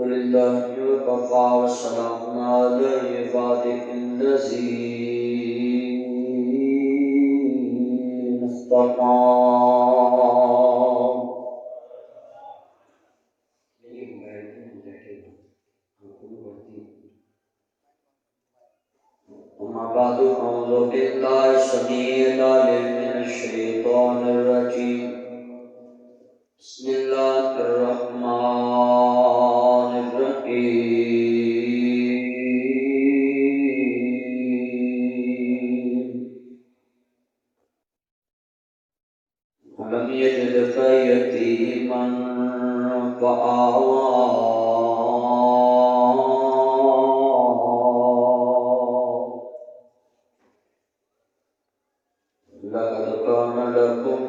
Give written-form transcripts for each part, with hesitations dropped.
لله وكفى وسلام على عباده الذين اصطفى. أما بعد أعوذ بالله السميع العليم من الشيطان الرجيم. بسم الله الرحمن الرحيم. ألم يجدك يتيما فآوى لقد كان لكم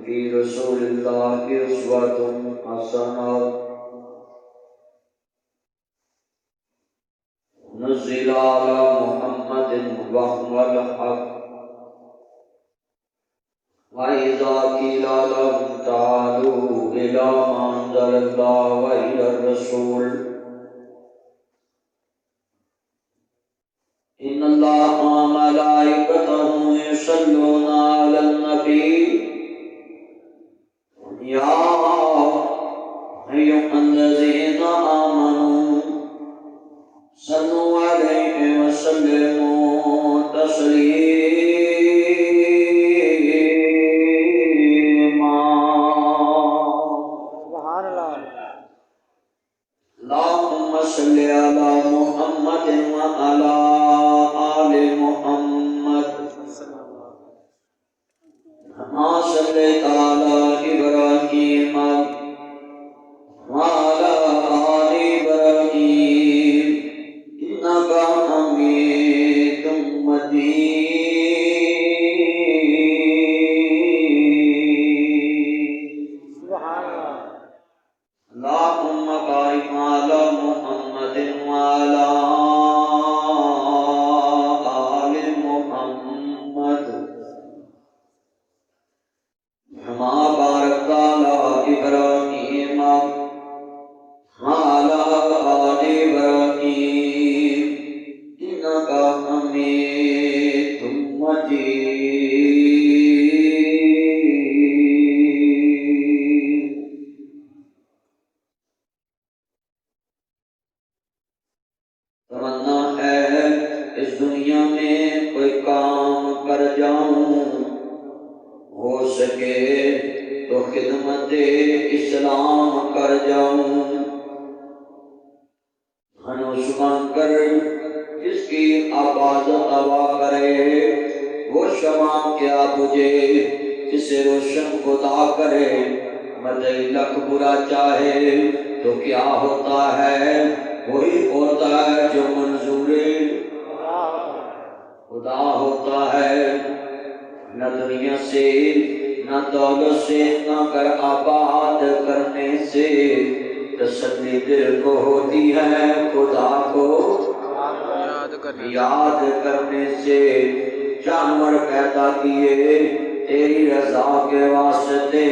في رسول الله أسوة حسنة نزل على محمد وهو الحق وإذا قيل لهم تعالوا إلى ما أنزل الله وإلى الرسول إن الله وملائكته يصلون على النبي يا أيها الذين آمنوا صلوا عليه وسلموا تسليما. سبحان الله. اللهم صل على محمد وعلى آل محمد كما صليت على إبراهيم وعلى آل إبراهيم إنك حميد مجيد. سبحان الله. اللهم بارك على محمد وعلى آل محمد كما باركت على إبراهيم وعلى آل إبراهيم إنك حميد مجيد. تمنا ہے اس دنیا میں کوئی کام کر جاؤں، ہو سکے تو خدمت اسلام کر جاؤں. دھنوش بن کر جس کی آواز ہوا کرے، وہ شمع کیا بجھے جسے روشن خدا کرے. مدعی لکھ برا چاہے تو کیا ہوتا ہے، وہی ہوتا ہے جو منظور خدا ہوتا ہے. نہ دنیا سے نہ دولت سے نہ گھر آباد کرنے سے تسلی دل کو ہوتی ہے، خدا کو یاد کرنے سے. جانور پیدا کیے تیری رضا کے واسطے،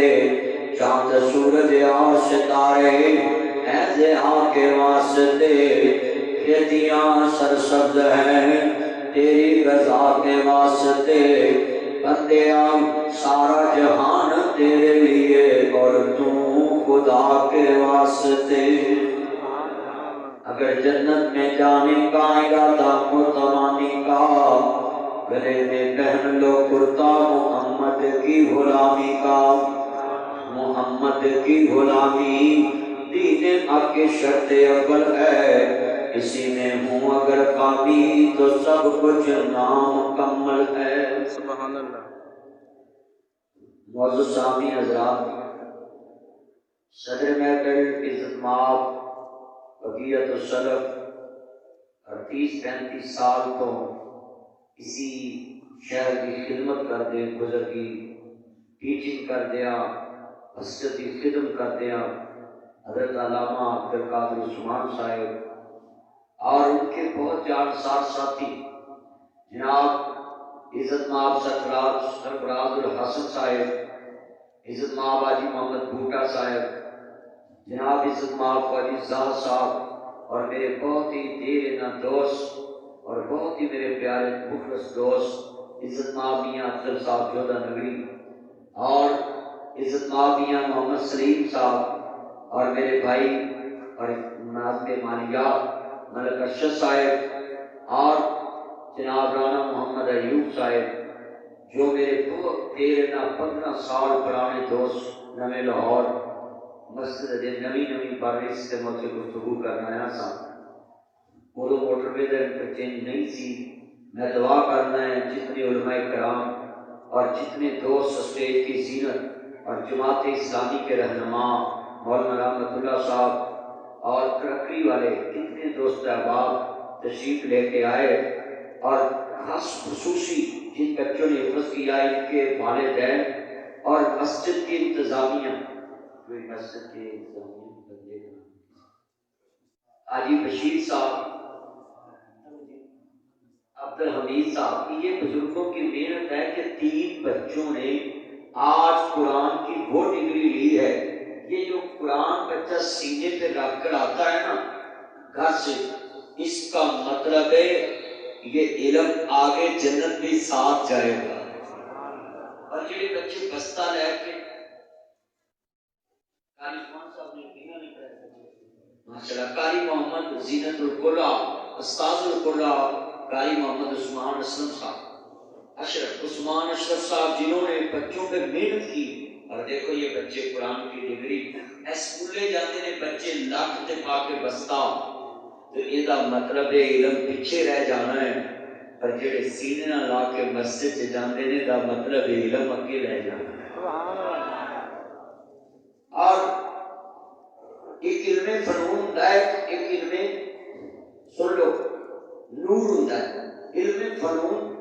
چاند سورج اور ستارے ایسے کے واسطے. کھیتیاں سرسبز ہیں تیری رضا کے واسطے. بندیاں سارا جہان تیرے لیے اور تو خدا کے واسطے. اگر جنت میں جانے کا ارادہ متمانی کا، گلے میں پہن لو کرتا محمد کی غلامی کا. محمد کی غلامی دین حق کی شرط اول ہے، اسی میں ہوں اگر کامی تو سب کچھ نامکمل ہے. سبحان اللہ. معزز سامعین حضرات، صدر محفل عزت مآب بقیت السلف 38-35 سال تو اسی شہر کی خدمت کرتے گزر کی، ٹیچنگ کر دیا، مسجد کی خدمت کر دیا. حضرت علامہ عبدالقادر عثمان صاحب اور ان کے بہت جان ساتھی جناب عزت مآب سرفراز الحسن صاحب، عزت مآب حاجی محمد بھوٹا صاحب، جناب عزت ماف والی زاہد صاحب اور میرے بہت ہی دیر نہ دوست اور بہت ہی میرے پیارے مخلص دوست عزت ماف میاں افضل صاحب جودہ نگری اور عزت ماف میاں محمد سلیم صاحب اور میرے بھائی اور ناظم مالیات ملک ارشد صاحب اور جناب رانا محمد ایوب صاحب جو میرے بہت دیر نہ 15 سال پرانے دوست نویں لاہور مسجد دے نویں بارش سے مجھ سے گفتگو کرنا ہے سا وہ موٹر وے کا انٹرچینج نہیں سی. میں دعا کرنا ہے جتنے علماء کرام اور جتنے دوست اسٹیج کی زینت اور جماعت اسلامی کے رہنما مولانا رحمت اللہ صاحب اور کرکری والے کتنے دوست احباب تشریف لے کے آئے اور خاص خصوصی جن بچوں نے حفظ کیا ان کے والدین اور مسجد کی انتظامیہ مسجد کے حاجی بشیر صاحب عبد الحمید صاحب کی یہ بزرگوں کی محنت ہے کہ 3 بچوں نے آج قرآن کی وہ ڈگری لی ہے. یہ جو قرآن بچہ سینے پہ رکھ کر آتا ہے نا گھر سے اس کا مطلب ہے یہ علم آگے جنت بھی ساتھ جائے گا. اور جو بچے بستہ لے کے ماشاءاللہ قاری محمد زینت القرا استاذ القرا قاری محمد عثمان اسلم صاحب اشرف عثمان اشرف صاحب جنہوں نے بچوں پہ محنت کی. اور دیکھو یہ بچے قرآن کی ڈگری اسکولے جاتے ہیں بچے لاکھ تے پا کے بستہ تو یہ مطلب ہے علم پیچھے رہ جانا ہے. پر جڑے سینے نہ لا کے مسجد سے جاندے نے دا مطلب ہے علم اگے رہ جانا ہے. اور ایک علم فنون ہوتا ہے ایک علم سن لو نور ہوتا ہے. علم فنون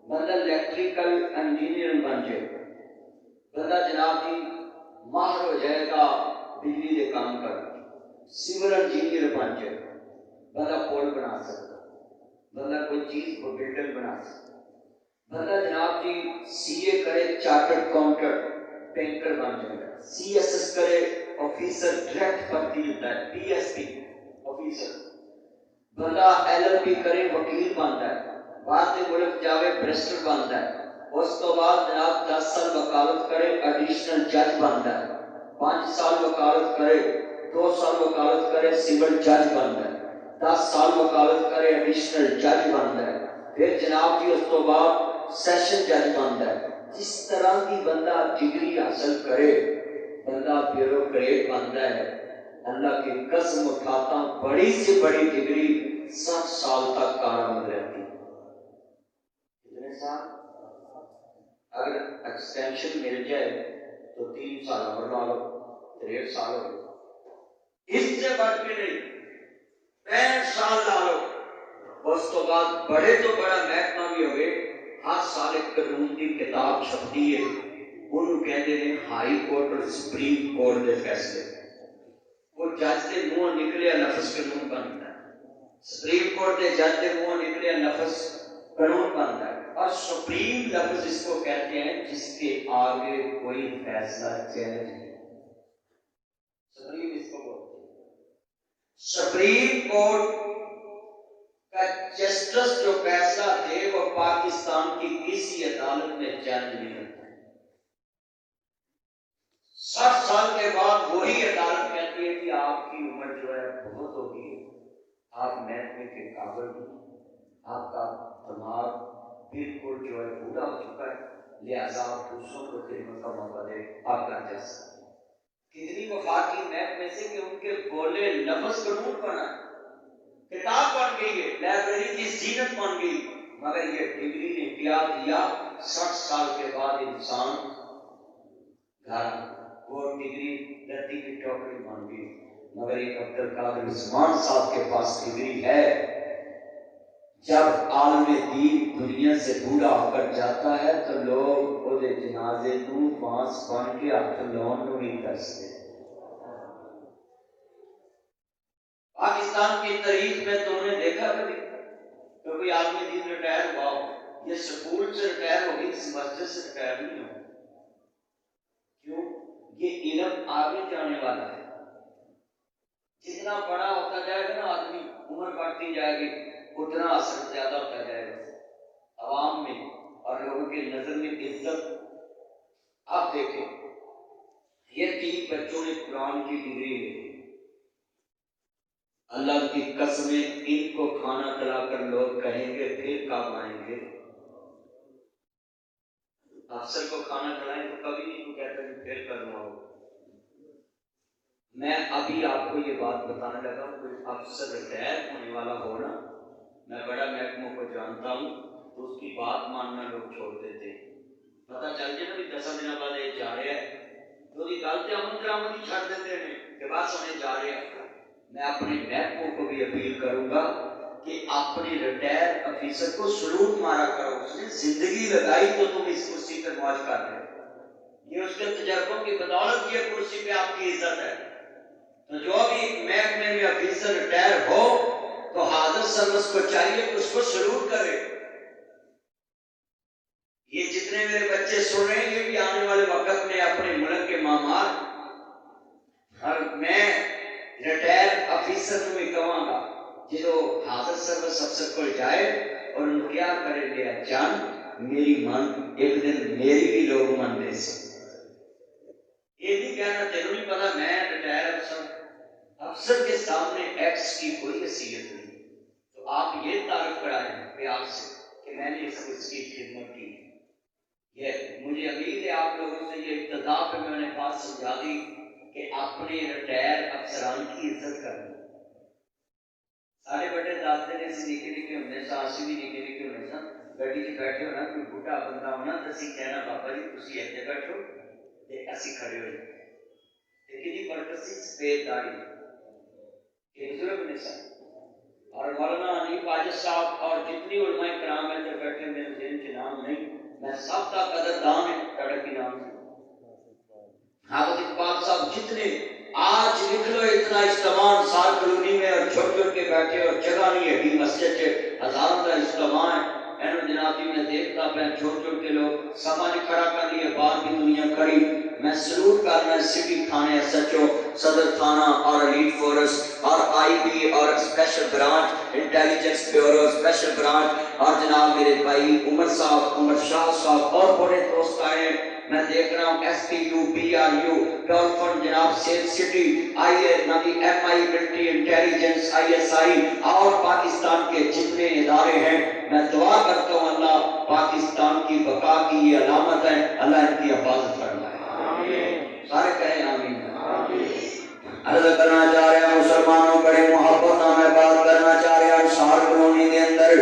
بندہ الیکٹریکل انجینئر بن جائے بندہ جناب کی ماہر ہو جائے گا بجلی کے کام کر سول انجینئر بن جائے بندہ پول بنا سکتا بندہ کوئی چیز کو بلڈنگ بنا سکتا بندہ جناب کی سی اے کرے چارٹرڈ اکاؤنٹنٹ بینکر بن جائے گا. سی ایس ایس کرے آفیسر ڈائریکٹ بھرتی ہوتا ہے پی ایس پی آفیسر. بندہ ایل ایل پی کرے وکیل بنتا ہے باہر کے ملک جاوے بریسٹر بنتا ہے. اس تو بعد جناب 10 سال وکالت کرے ایڈیشنل جج بنتا ہے. 5 سال وکالت کرے 2 سال وکالت کرے سول جج بنتا ہے. 10 سال وکالت کرے ایڈیشنل جج بنتا ہے. پھر جناب جی اس تو بعد سیشن جج بنتا ہے. جس طرح کی بندہ ڈگری حاصل کرے بندہ بیوروکریٹ بنتا ہے. اللہ کی قسم اٹھاتا ہوں بڑی سے بڑی ڈگری 7 سال تک کارآمد رہتی ہے. کتنے سال؟ اگر ایکسٹینشن مل جائے تو 3 سال اور لا لو 63 سال ہو گئے. اس سے بڑھ کے نہیں 65 سال لا لو. اس تو بعد بڑے تو بڑا محکمہ بھی ہوئے ہر سال ایک قانون کی کتاب چھپتی ہے انہوں کہتے ہیں ہائی کورٹ اور سپریم کورٹ کے فیصلے. وہ جج کے منہ نکلیا لفظ قانون بنتا ہے. سپریم کورٹ کے جج کے منہ نکلیا لفظ قانون بنتا ہے. اور سپریم لفظ اس کو کہتے ہیں جس کے آگے کوئی فیصلہ چیلنج نہیں. سپریم اس کو بولتے ہیں. سپریم کورٹ کا جسٹس جو فیصلہ دے وہ پاکستان کی کسی عدالت میں چیلنج نہیں ہوتا. 60 سال کے بعد وہی عدالت کہتی ہے کہ آپ کی عمر جو ہے بہت ہوگی آپ محکمے کے قابل نہیں آپ کا دماغ بالکل جو ہے پورا ہو چکا ہے لہذا آپ دوسروں کو خدمت کا موقع دے آپ کا جا سکتے ہیں. کتنی وفاقی محکمے سے کہ ان کے بولے لفظ قانون بنا کتاب بن گئی ہے لائبریری کی زینت بن گئی. مگر یہ ڈگری نے کیا دیا 60 سال کے بعد انسان گھر وہ ڈگری لڑکی کی ٹوکری بن گئی. مگر ایک عبد القادر عثمان صاحب کے پاس ڈگری ہے. جب عالم دین دنیا سے بوڑھا ہو کر جاتا ہے تو لوگ وہ جنازے نو بانس بن کے ہاتھ لاؤن نو نہیں کرتے. پاکستان کی تاریخ میں تم نے دیکھا کبھی کہ کوئی عالم دین ریٹائر ہوا ہو؟ یہ سکول سے ریٹائر ہو گئی اس مسجد سے ریٹائر نہیں ہو. کیوں؟ یہ علم آگے جانے والا ہے. جتنا بڑا ہوتا جائے گا نا آدمی، عمر بڑھتی جائے گی، اتنا اثر زیادہ ہوتا جائے گا عوام میں اور لوگوں کی نظر میں عزت۔ آپ دیکھیں یہ 3 بچوں نے قرآن کی ڈگری لی، اللہ کی قسمیں ان کو کھانا کھلا کر لوگ کہیں گے پھر کب آئیں گے؟ افسر کو کھانا کھلائیں تو کبھی نہیں تو کہتا کہ پھر کرنا ہو۔ میں ابھی آپ کو یہ بات بتانے لگا، کوئی افسر ریٹائر ہونے والا ہو نا، میں بڑا محکموں کو جانتا ہوں تو اس کی بات ماننا لوگ چھوڑ دیتے ہیں۔ پتہ چل جائے نا بھی 10 دن بعد یہ جا رہے ہیں تو یہ گل تو امن درامد ہی چھڑ دیتے ہیں کہ بس ہونے جا رہے ہیں۔ میں اپنے محکموں کو بھی اپیل کروں گا کہ اپنے ریٹائر افیسر کو سلوٹ مارا کرو، اس نے زندگی لگائی تو تم اس کرسی پہ موج کر رہے ہو، یہ اس کے تجربوں کی بدولت یہ کرسی پہ آپ کی عزت ہے۔ تو جو بھی محکمے میں افیسر ریٹائر ہو تو حاضر سروس کو چاہیے کہ اس کو سلوٹ کرے۔ یہ جتنے میرے بچے سن رہے ہیں یہ بھی آنے والے وقت میں اپنے ملک کے معمار، اور میں ریٹائر افیسر کو بھی کہوں گا جو حاضر سروس افسر کو جائے اور ان کیا کرے لیا جان میری من ایک دن میری بھی لوگ من دے سے۔ یہ نہیں کہنا تیروں نہیں پتا میں ریٹائر افسر کے سامنے ایکس کی کوئی حیثیت نہیں، تو آپ یہ تعارف کرائیں پیار سے کہ میں نے اس کی خدمت کی۔ یہ مجھے امید ہے آپ لوگوں سے یہ ابتدا پہ میں نے بات سمجھا دی کہ اپنے ریٹائر افسران کی عزت کرنا۔ سارے بڑے داستے نے سے نکے نکے ہونے ساسی بھی نکے نکے ہونے سا گاڑی سے بیٹھے ہونا کوئی بوڑھا بندہ ہونا تو اسی کہنا بابا جی تسی ایتھے بیٹھو تے اسی کھڑے ہو جائیں۔ لیکن برکت سی سفید داڑھی یہ بزرگ نے سا اور مولانا حنیف واجد صاحب اور جتنی علماء کرام ہیں جو بیٹھے میرے ذہن کے نام نہیں، میں سب کا قدردان ہے تڑک کے نام سے۔ حافظ اقبال صاحب جتنے آج لکھ لو اتنا اجتماع انصار کلونی میں اور چھوٹ چھوٹ کے بیٹھے اور جگہ نہیں ہے کہ مسجد سے ہزاروں کا اجتماع ہے۔ اینو جناب جی میں دیکھتا پہ چھوٹ چھوٹ کے لوگ سامان کھڑا کر لیے، باہر بھی دنیا کھڑی۔ میں سلوٹ کرنا سٹی تھانے ایس ایچ او صدر تھانہ اور لیڈ فورس اور آئی بی اور special branch intelligence bureau special branch اور جناب میرے بھائی عمر صاحب عمر شاہ صاحب اور بڑے دوست آئے۔ میں دیکھ رہا ہوں S P U P R U ڈول فنڈ جناب سیف سٹی آئی اے نبی M I military intelligence I S I اور پاکستان کے جتنے ادارے ہیں، میں دعا کرتا ہوں اللہ پاکستان کی بقا کی یہ علامت ہے، اللہ ان کی حفاظت فرمائے۔ سارے کہیں آمین۔ عرض کرنا چاہ رہے ہیں مسلمانوں بڑے محبت میں بات کرنا چاہ رہے ہیں انصار کلونی کے اندر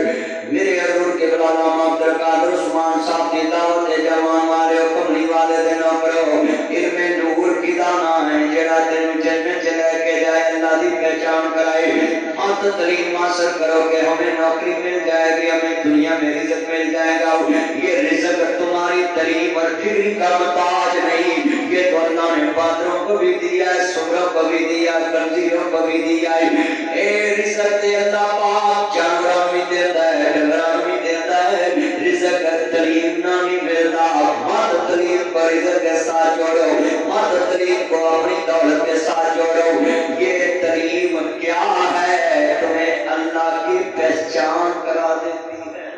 میرے حضور کے علامہ عبد القادر عثمان صاحب کی دعوت جوان والے کملی والے دنوں کرو علم نور کی دانا ہے جڑا تینوں جنت لے کے جائے اللہ دی پہچان کرائے۔ ہاتھ تعلیم حاصل کرو کہ ہمیں نوکری مل جائے گی، ہمیں دنیا میں رزق مل جائے گا۔ یہ رزق تمہاری تعلیم اور ڈگری کا محتاج نہیں، یہ تو اللہ نے بادروں کو بھی دیا ہے، سمروں کو بھی دیا ہے، کنزیروں کو بھی دیا ہے۔ اے رزق تے اللہ پاک جانوروں بھی دیتا ہے، ڈنگراں بھی دیتا ہے۔ رزق تعلیم نہ نہیں ملتا، مت تعلیم کو رزق کے ساتھ جوڑو، مت تعلیم کو اپنی دولت کے ساتھ جوڑو۔ یہ تعلیم کیا ہے؟ تمہیں اللہ کی پہچان کرا دیتی ہے۔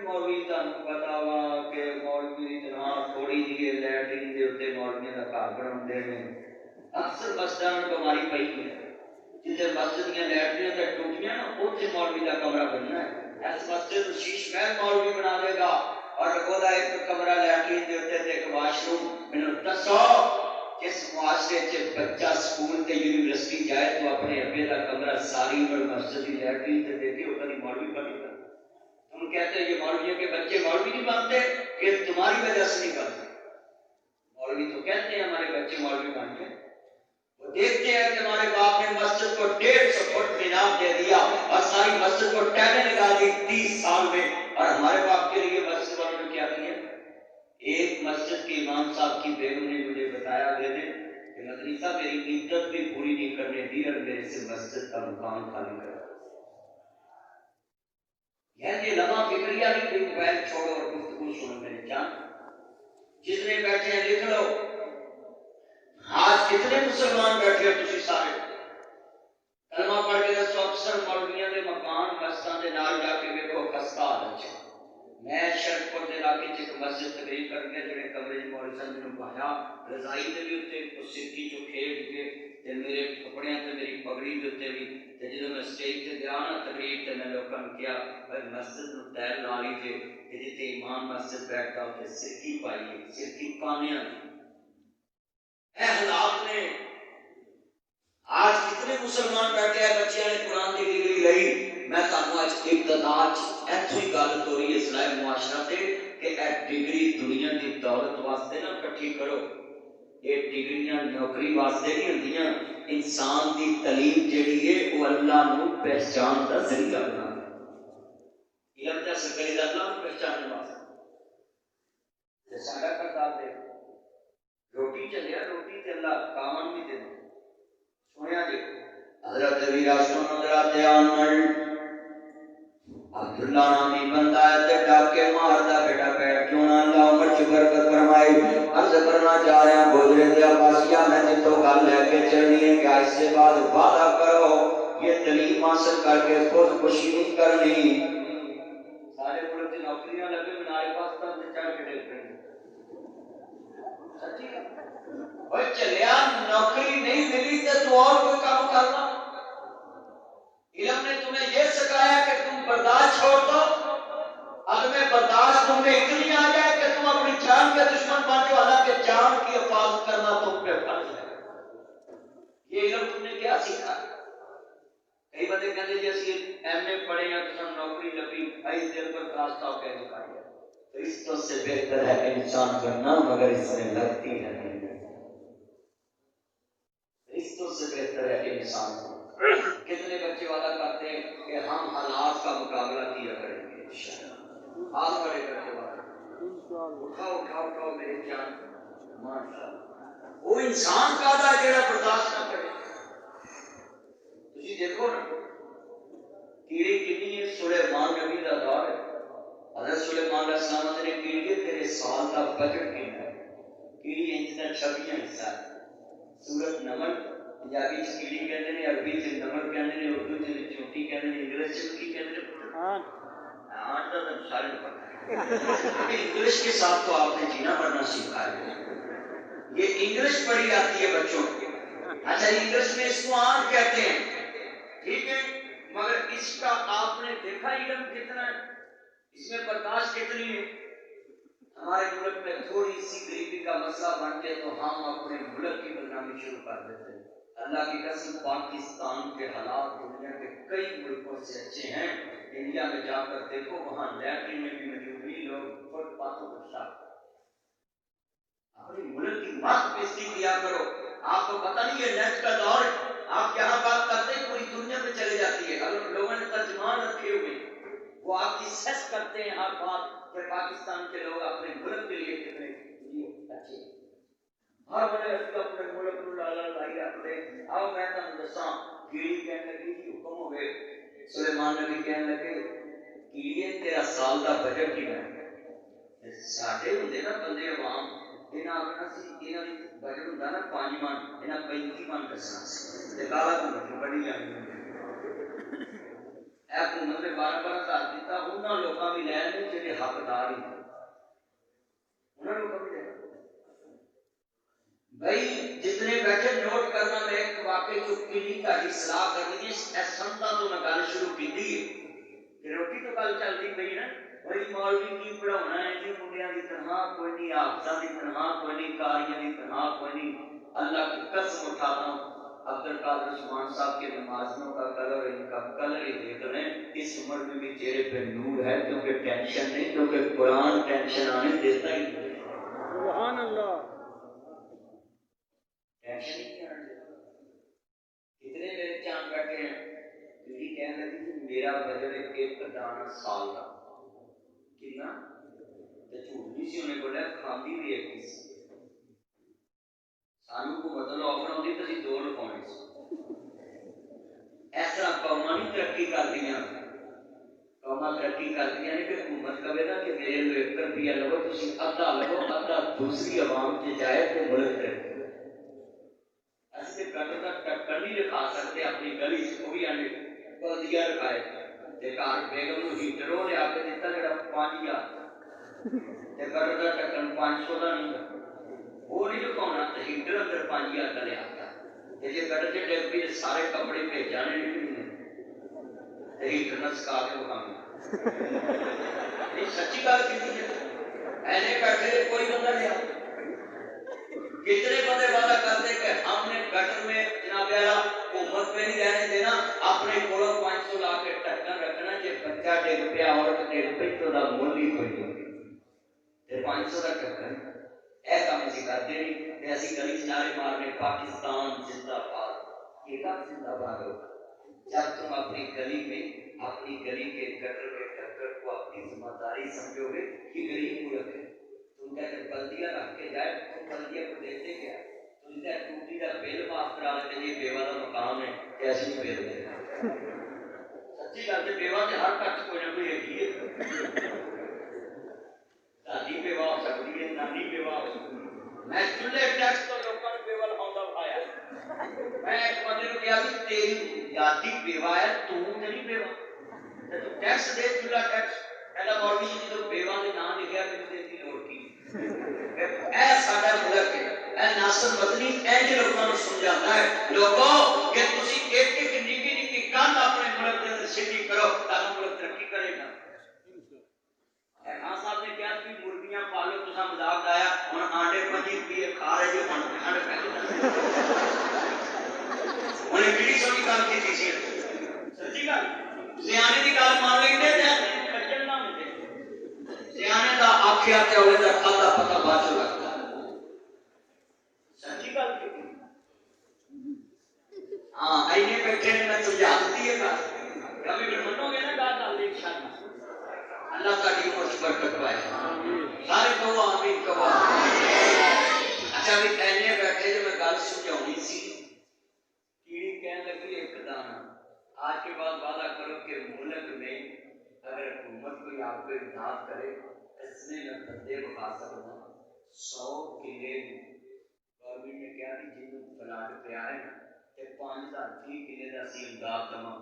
مولوی تانوں پتا وا کہ مولوی دی تنخواہ تھوڑی جی ہے، لیٹرین دے اوتے مولوی دا گھر بناوندے نے۔ اکثر مسجداں میں بیماری پئی ہے، جتھے مسجد دیاں لیٹرین تے ٹوٹیاں نا اوتھے مولوی دا کمرہ بننا ہے۔ اس مسجد نوں شیش محل مولوی بنا دے گا اور اودا ایک کمرہ لیٹرین دے اوتے تے ایک واش روم۔ مینوں دسو جس معاشرے چ بچہ سکول تے یونیورسٹی جائے تو اپنے ابے دا کمرہ ساری عمر مسجد دی لیٹرین تے دے کے اوتھے مولوی بنے گا۔ تم کہتے ہیں یہ مولویوں کے بچے مولوی نہیں بنتے، کہ تمہاری وجہ سے نہیں بنتے۔ مولوی تو کہتے ہیں ہمارے بچے مولوی بن گئے، وہ دیکھتے ہیں کہ ہمارے باپ نے مسجد کو 150 فٹ انعام دے دیا اور ساری مسجد کو ٹیلیں لگا دی 30 سال میں، اور ہمارے باپ کے لیے مسجد والوں نے کیا کیا؟ ایک مسجد کے امام صاحب کی بیگم نے مجھے بتایا دے دیں کہ مدنی صاحب میری عزت بھی پوری نہیں کرنے دی اور میرے سے مسجد کا مکان خالی کرا۔ یہ لمحہ فکریہ نہیں کہ موبائل چھوڑو اور گفتگو سنو میرے جان۔ جتنے بیٹھے ہیں لکھ لو، آج کتنے مسلمان بیٹھے ہو تسی سارے کلمہ پڑھ کے دسو اکثر مولویاں دے مکان مسجداں دے نال جا کے ویکھو خستہ حالت ہے۔ میں شرط پور دے علاقے چ ایک مسجد تقریر کر کے جڑے کمرے چ مولوی صاحب نے پایا رضائی دے بھی اتنے سرکی چو کھیڈ کے تے میرے کپڑیاں تے میری پگڑی دے اتنے بھی تے جدوں میں اسٹیج تے گیا نا تقریر تے میں لوکاں نوں کہیا بھائی مسجد نوں تیر لا لیجیے کہ جتھے امام مسجد بیٹھتا اتنے سرکی پائیے، سرکی کانیاں اے حالات نے۔ آج کتنے مسلمان بیٹھے ہیں بچیاں نے قرآن کی ڈگری لئی، میں تانوں اج ابتدا ایتھوں ہی گل توری اصلاح معاشرہ تے کہ اے ڈگری دنیا دی دولت واسطے نہ کٹھی کرو، یہ ڈگریاں نوکری واسطے نہیں ہوندیاں، انسان دی تعلیم جڑی ہے وہ اللہ نو پہچان دا ذریعہ بنا علم دا سکری دا اللہ نو پہچاننے واسطے تے ساڈا کردار دے روٹی چلیا روٹی تے اللہ کامن بھی دے سنیا جی حضرت ویرا سن حضرت آنل عبداللہ نامی بندہ ہے تے ڈاکے ماردا بیٹا بیٹھ کیوں نہ اللہ عمر چ برکت فرمائی۔ عرض کرنا چاہ رہے ہیں گزرے دے عباسیہ میں جتوں گل لے کے چلنی ہے کہ اس سے بعد وعدہ کرو یہ تعلیم حاصل کر کے خود خوشی نہیں کرنی۔ سارے ملک کی نوکریاں لگے بنائے پاکستان سے چڑھ کے دیکھ رہے ہیں سچی اوے چلیا نوکری نہیں ملی تو اور کوئی کام کرنا۔ علم نے تمہیں یہ سکھایا کہ تم برداشت چھوڑ دو، عدم برداشت تم میں اتنی آ جائے کہ تم اپنی جان کے دشمن بن جاؤ، حالانکہ جان کی حفاظت کرنا تم پہ فرض ہے۔ یہ علم تم نے کیا سیکھا؟ کئی بندے کہتے جی اسی ایم اے پڑھے یا تو نوکری لگی ائی دل پر راستہ ہو کے دکھایا، رشتوں سے بہتر ہے انسان کرنا مگر اس میں لگتی ہے نہیں، رشتوں سے بہتر ہے انسان کو۔ کتنے بچے وعدہ کرتے ہیں کہ ہم حالات کا مقابلہ کیا کریں گے انشاءاللہ، ہاتھ بڑے کرتے والے اٹھاؤ میرے جان ماشاءاللہ۔ وہ انسان کا دا جڑا برداشت نہ کرے۔ تسی دیکھو نا کیڑی کنی ہے، سلیمان نبی دا دور ہے، حضرت سلیمان علیہ السلام نے کیڑی تیرے سال کا بجٹ کتنا ہے، کیڑی انج دا 26 حصہ ہے۔ سورت نمل پنجابی چ کیڑی کہندے نے، عربی چ نمل کہندے نے، اردو چ چونٹی کہندے نے، انگلش چ کی کہندے نے؟ ہاں تو سارے پتہ ہے۔ انگلش کے ساتھ تو آپ نے جینا پڑھنا سیکھا ہے، یہ انگلش پڑھی جاتی ہے بچوں کی۔ اچھا انگلش میں اس کو آنکھ کہتے ہیں، ٹھیک ہے، مگر اس کا آپ نے دیکھا علم کتنا ہے، اس میں برداشت کتنی ہے۔ ہمارے ملک میں تھوڑی سی غریبی کا مسئلہ بن کے تو ہم اپنے ملک کی بدنامی شروع کر دیتے ہیں۔ اللہ کی قسم پاکستان کے حالات دنیا کے کئی ملکوں سے اچھے ہیں۔ انڈیا میں جا کر دیکھو وہاں لیٹرین میں بھی موجود نہیں، لوگ فٹ پاتھوں پر صاف اپنے ملک کی مت بےزتی کیا کرو۔ آپ کو پتہ نہیں ہے نیٹ کا دور، آپ یہاں بات کرتے ہیں پوری دنیا میں چلے جاتی ہے، اگر لوگوں نے ترجمان رکھے ہوئے وہ آپ کی سیس کرتے ہیں ہر بات کہ پاکستان کے لوگ اپنے ملک کے لیے کتنے اچھے ہیں۔ ہر بڑے اپنے ملک کو لالا لائی رکھتے ہیں۔ آؤ میں تم دساں کیڑی کہنے لگی کہ حکم ہو گئے، سلیمان نبی کہنے لگے کیڑیے تیرا سال کا بجٹ کی ہے؟ ساڈے ہوندے نا بندے عوام انہاں آخنا سی انہاں دی بجٹ ہوندا نا 5 من، انہاں 35 من دسنا سی تے کالا کو بڑی جانی اے حکومت نے 12 ہزار دیتا، انہاں لوکاں بھی لے لے جڑے حقدار ہی انہاں لوکاں بھی لے بھائی جتنے بیٹھے نوٹ کرنا، میں ایک واقعی چکی نہیں تاکہ اصلاح کرنی ہے۔ سنتا تو میں گل شروع کی کہ روٹی تو گل چلتی پئی نا، بھائی مولوی کی پڑھاؤنا ہے جی، منڈیاں کی تنخواہ کوئی نہیں، حافظاں کی تنخواہ کوئی نہیں، قاریاں کی تنخواہ کوئی نہیں۔ اللہ کی قسم اٹھاتا ہوں عبد القادر عثمان صاحب کے نمازیوں کا کلر، ان کا کلر ہی دیکھ لیں، اس عمر میں بھی چہرے پہ نور ہے، کیونکہ ٹینشن نہیں، کیونکہ قرآن ٹینشن آنے دیتا ہی نہیں۔ سبحان اللہ، ٹینشن ہی نہیں آنے دیتا۔ کتنے میرے چاند بیٹھے ہیں میری کہنے لگی کہ میرا بجٹ ایک دانہ سال کا کتنا تے جھوٹ نہیں سی انہیں بولیا، کھاندی بھی ایک سی سانو کو مطلب آفر ہوتی تو اسی 2 لکھاؤنے سے۔ اس طرح قوما نہیں ترقی کر دیا، قوما قوما ترقی کرتی ہیں کہ حکومت کہے نا کہ میرے لو 1 روپیہ لو تسی ادھا لو ادھا دوسری عوام سے جائے تو ملک ترقی ایسے گٹر کا ٹکر نہیں رکھا سکتے اپنی گلی سے کوئی آنے بلدیا رکھائے تے گھر بیگم نو ہیٹر ہو لیا کے دیتا جڑا 5000 تے گٹر کا ٹکر 500 کا نہیں وہ نہیں رکھاؤنا تے ہیٹر اندر 5000 کا لیا تے جے گٹر سے ڈگ پی سارے کپڑے بھیجانے نہیں ہیٹر نہ سکا کے بکھانا یہ سچی بات کی ایسے کرتے کوئی بندہ نہیں آتا کتنے بندے وعدہ کرتے کہ ہم نے گٹر میں جناب اعلیٰ حکومت میں نہیں رہنے دینا اپنے کولو 500 لا کے ٹکن رکھنا جے بچہ ڈگ پیا عورت ڈگ پئی تو دا مول ہی کوئی نہیں تے 500 کا ٹکن اے کام اسی کرتے نہیں تے اسی گلی چنارے مارنے پاکستان زندہ باد یہ کب زندہ باد ہوگا جب تم اپنی گلی میں اپنی گلی کے گٹر کے ٹکر کو اپنی ذمہ داری سمجھو گے کہ غریب ملک ہے تم کہتے بلدیہ رکھ کے جائے تم بلدیہ کو دیتے کیا تم نے ٹوٹی کا بل معاف کرا لیتے یہ بیوہ کا مقام ہے کیسی بل دے سچی گل ہے بیوہ سے ہر کٹ کوئی نہ کوئی ایک ہے دادی بیوہ ہو سکتی ہے نانی بیوہ ہو سکتی ہے میں چولہے ٹیکس تو لوگوں نے بیوہ لگاؤں اٹھایا میں ایک بندے کو کہا کہ تیری دادی بیوہ ہے تو نہیں بیوہ تو ٹیکس دے چولہا ٹیکس کہنا مولوی جی تو بیوہ نے نام لکھا میرے دین کی لوڑ کی اے ساڈا ملک ہے اے ناصر مدنی انج لوگوں کو سمجھاتا ہے لوگوں کہ تسی ایک ایک نکی نکی گل اپنے ملک کے اندر سیدھی کرو تاکہ ملک ترقی کرے گا خان صاحب نے کہا کہ مرغیاں پالو تسا مذاق آیا ہن آنڈے 25 روپے کھا رہے جو ہن ٹھنڈ پہ ہن کیڑی سونی گل کیتی سی سچی گل سیانے دی گل مان لیندے تے کچل نہ ہوندے سیانے دا آکھیا تے ہوے دا کھادا پتہ بعد چ لگدا سچی گل کیتی ہاں اینے بیٹھے نے میں سمجھا دتی ہے بات کبھی منو گے نا گل ایک شان اللہ تعالی کو برکت پائے سارے کہو آمین کہو اچھا بھی اینے بیٹھے جو میں گل سمجھاونی سی کیڑی کہنے لگی ایک دانہ آج کے بعد وعدہ کرو کہ ملک میں اگر حکومت کوئی آپ کو امداد کرے اس میں میں بندے بخا سکتا 100 کلے گورنمنٹ نے کہا کہ جن کو پلاٹ پہ آئے کہ 5030 کلے کا سی امداد دما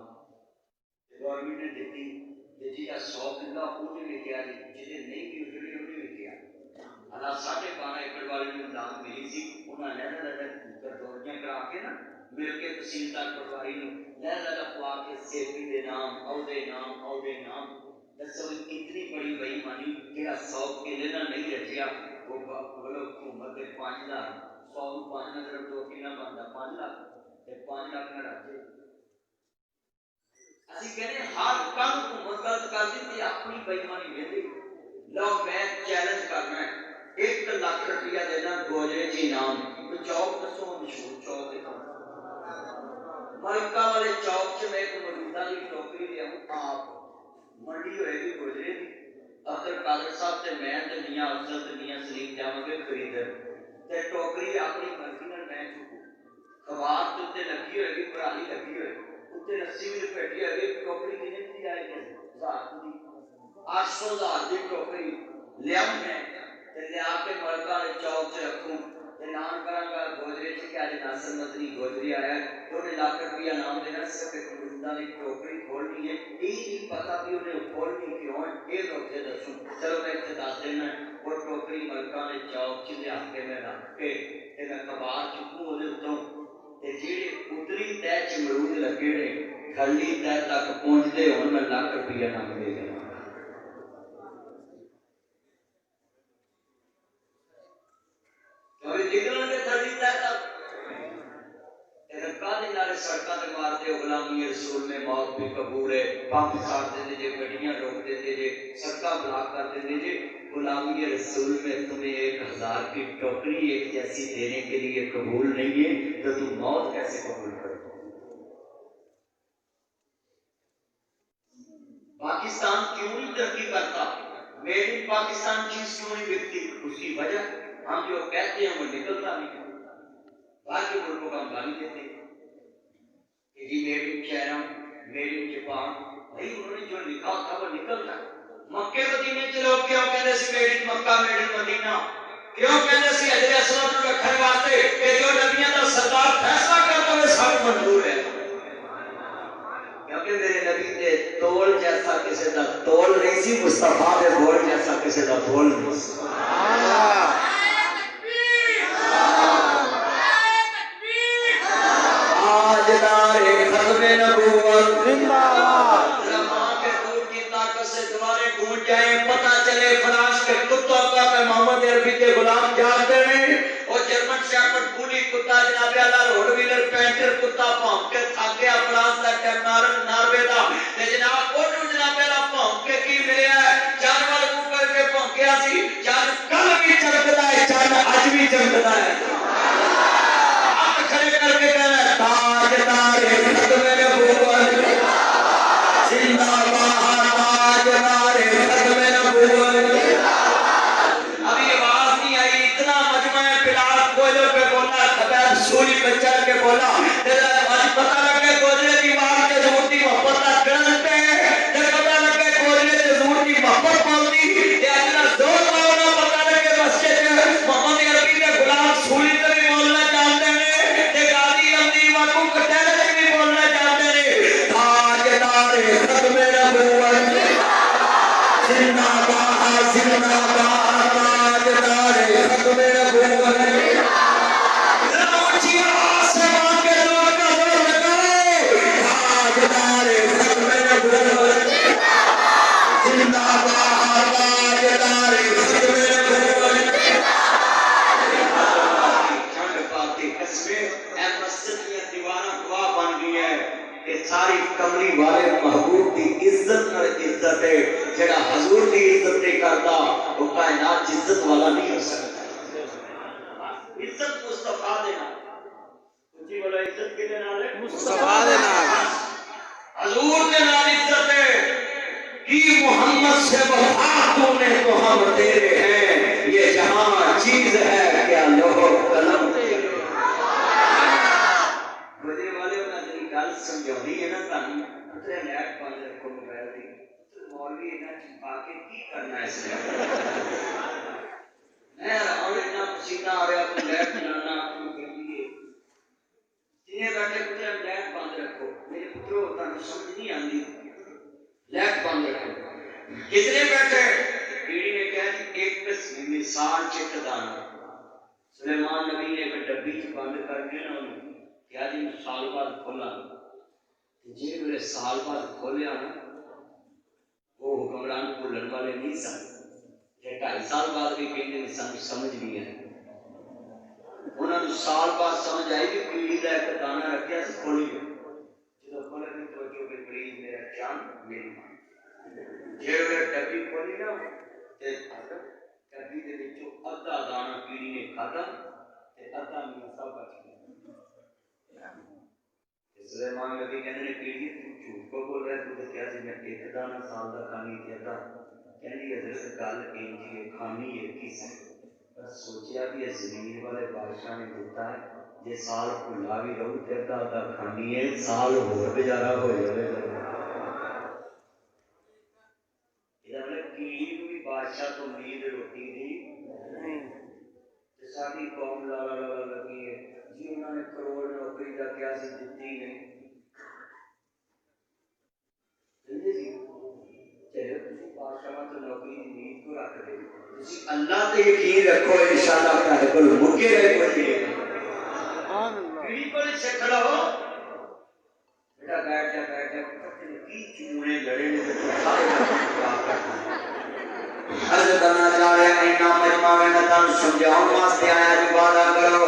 گورنمنٹ نے دیتی جی کا 100 کلہ انہیں بھی کیا جنہیں نہیں بھی اجڑی انہیں بھی کیا اللہ 12.5 ایکڑ والے میں امداد ملی سی انہوں نے لہذا دوریاں کرا کے نا مل کے تحصیلدار پٹواری نے لہذا پوا کے سیفی دے نام عہدے نام دسو کتنی بڑی بےایمانی کہ 100 کلے نہ نہیں رچیا وہ حکومت کے 5,00,000 100 5 نہ صرف 2 کلہ بنتا 5 لاکھ تے 5 لاکھ نہ رچے اسی کہنے ہر کام حکومت غلط کر دی اپنی بےایمانی ویندی لو میں چیلنج کرنا ہے 1 لاکھ روپیہ دینا گوجرے جی نام تو چوک دسو مشہور چوک ہے ملکہ والے چوک سے میں ایک موجودہ کی ٹوکری لیا ہوں آپ منڈی ہوئے گی گوجرے کی عبد القادر صاحب سے میں تے میاں افضل تے میاں سلیم جاواں گے خریدر تے ٹوکری اپنی مرضی نال میں چکوں کباب تے تے لگی ہوئے گی پرالی لگی ہوئے تے رسی بھی لپیٹی ہوئے گی ٹوکری کتنے دی آئے گی 800,000 دی ٹوکری لیا میں تے لیا کے ملکہ والے چوک سے رکھوں اعلان کروں گا گوجرے سے کہ آج ناصر مدنی گوجری آیا ہے تو انہیں لاکھ روپیہ نام دینا صرف ایک مرودہ نے ٹوکری کھولنی ہے یہ نہیں پتا بھی انہیں کھولنی کیوں ہے یہ لوگ سے دسوں چلو میں اسے دس دینا وہ ٹوکری ملکہ نے چوک چلے آ کے میں رکھ کے میں کبار چکوں وہ اتوں جیڑے اتری تہ چمرود لگے نے کھلی تہ تک پہنچتے ہوں میں لاکھ روپیہ نام دے دینا سڑکاں تے مارتے غلامی رسول میں موت بھی قبول ہے پمپ ساڑ دیندے جے گڈیاں روک دیندے جے سڑکاں بلاک کر دیندے جے غلامی رسول میں تمہیں 1000 کی ٹوکری ایک جیسی دینے کے لیے قبول نہیں ہے تو تم موت کیسے قبول کرو پاکستان کیوں نہیں ترقی کرتا میڈ ان پاکستان چیز کیوں نہیں بکتی اس کی وجہ ہم جو کہتے ہیں وہ نکلتا نہیں باقی ملکوں کا ہم گالی دیتے ہیں کہ جی made in China made in Japan بھائی انہوں نے جو لکھا تھا وہ نکلتا. مکے مدینے چ لوگ کیوں کہتے سی made in Mecca made in مدینہ؟ کیوں کہتے سی حجر اسود نوں رکھنے واسطے کہ جو نبیوں دا سردار فیصلہ کرتا ہے سب منظور ہے. کیونکہ میرے نبی دے تول جیسا کسی دا تول نہیں سی، مصطفیٰ دے بول جیسا کسی دا بول نہیں سی. تاجدار ختم نبوت زندہ باد. زمان کے دور کی طاقت سے دوبارے گونج جائیں، پتہ چلے فرانس کے کتوں کا کہ محمد عربی کے غلام جانتے ہیں. اور جرمن شیپرڈ بولی کتا جناب اعلیٰ روڈ ویلر پینٹر کتا بھونک کے تھک گیا فرانس کا ٹیمنارن ناروے دا تے جناب اونوں جناب اعلیٰ بھونک کے کی ملیا ہے؟ چند وال منہ کر کے بھونکیا سی. چند کل بھی چمکدا ہے، چند اج بھی چمکدا ہے. ہاتھ کھڑے کر کے کہنا ہے تاجدار ختم نبوت زندہ باد. تاجدار ختم نبوت. ابھی آواز نہیں آئی، اتنا مجمع بلال کوئلوں پہ بولا، خبیب سوری پہ چڑھ کے بولا. آج پتہ لگے گوجرے کی بات کے حضور کی محبت کا گرن پہ جب پتہ لگے گوجرے کے حضور کی محبت بولتی کہ اپنا زور پاؤنا. پتہ لگے مسجد محمد عربی کے غلام سوری پہ بھی بولنا چاہتے ہیں کہ غازی امدی واقعوں کٹیلے پہ بھی بولنا چاہتے ہیں. تاجدار ختم نبوت زندہ باد زندہ باد. تاجدار ختم نبوت. اونچی آواز سے ماں کے دور کا زور لگائے. تاجدار ختم نبوت زندہ باد. تاجدار ختم نبوت. ٹھنڈ پاتی قصبے اے مسجد کی دیوارہ گواہ بن گئی ہے کہ ساری کملی والے محبوب کی عزت اور عزت ہے. جڑا حضور کی عزت نہیں کرتا وہ کائنات عزت والا نہیں ہو سکتا. عزت مصطفیٰ دے نال. اونچی بولا عزت کدے نال ہے؟ مصطفیٰ دے نال. حضور دے نال عزت ہے. کی محمد سے وفا تو نے تو ہم تیرے ہیں. یہ جہاں چیز ہے کیا لوح قلم تیرے. بڑے والے انہاں دی گل سمجھاونی ہے نا تانوں. تے لیٹ بند رکھو موبائل دی. مولوی انہاں چھپا کے کی کرنا ہے اس نے. میں اور اتنا پسینہ آ رہا تو لیٹ چلانا شروع کر دیے. جنہیں بیٹھے پتر لیٹ بند رکھو. میرے پترو تانوں سمجھ نہیں آندی. لیٹ بند رکھو. کتنے بیٹھے؟ بیڑی نے کہا جی ایک مثال چک دانا. سلیمان نبی نے ایک ڈبی چ بند کر کے نا کیا جی سال بعد کھولا. جی میرے سال بعد کھولیا نا وہ حکمران بھولن والے نہیں سن. یہ 2.5 سال بعد بھی کہیں سمجھ نہیں ہے. انہوں نے سال بعد سمجھ آئی کہ پیڑی کا ایک دانہ رکھا سے کھولی. جب کھولے کی توجہ پہ پلیز میرا چاند میری ماں. جی میرے ڈبی کھولی نا ڈبی کے وچوں ادھا دانہ پیڑی نے کھادا تے ادھا میاں صاحب بچ گیا. سلیمان نبی کہنے نے پیڑی تو جھوٹ کو بول رہا ہے. تو کیا سی میں ایک دانہ سال دا کھانی تھی ادھا. کہنی حضرت گل انجی ہے کھانی ہے کس ہے. بس سوچیا بھی یہ زمین والے بادشاہ نے دیتا ہے. یہ سال کھلا بھی رہو تے ادھا ادھا کھانی ہے. سال ہور گزارا ہو جائے گا. کیڑی کو بھی بادشاہ تو امید روٹی دی. ساری قوم لالا لالا لگی ہے جی انہوں نے کروڑ نوکری کا کیا سی دیتی نہیں. چلو تسی بادشاہ تو نوکری کی امید کو رکھ دے. تسی اللہ تے یقین رکھو انشاءاللہ تہاڈے کول مکے رہے کوئی نہیں. سبحان اللہ. کیڑی کول سکھ لو بیٹا بیٹھ جا کی چونے لڑے نے عرض کرنا چاہ رہے ہیں اینا مجمع میں نتان سمجھاؤں واسطے آیا بھی وعدہ کرو.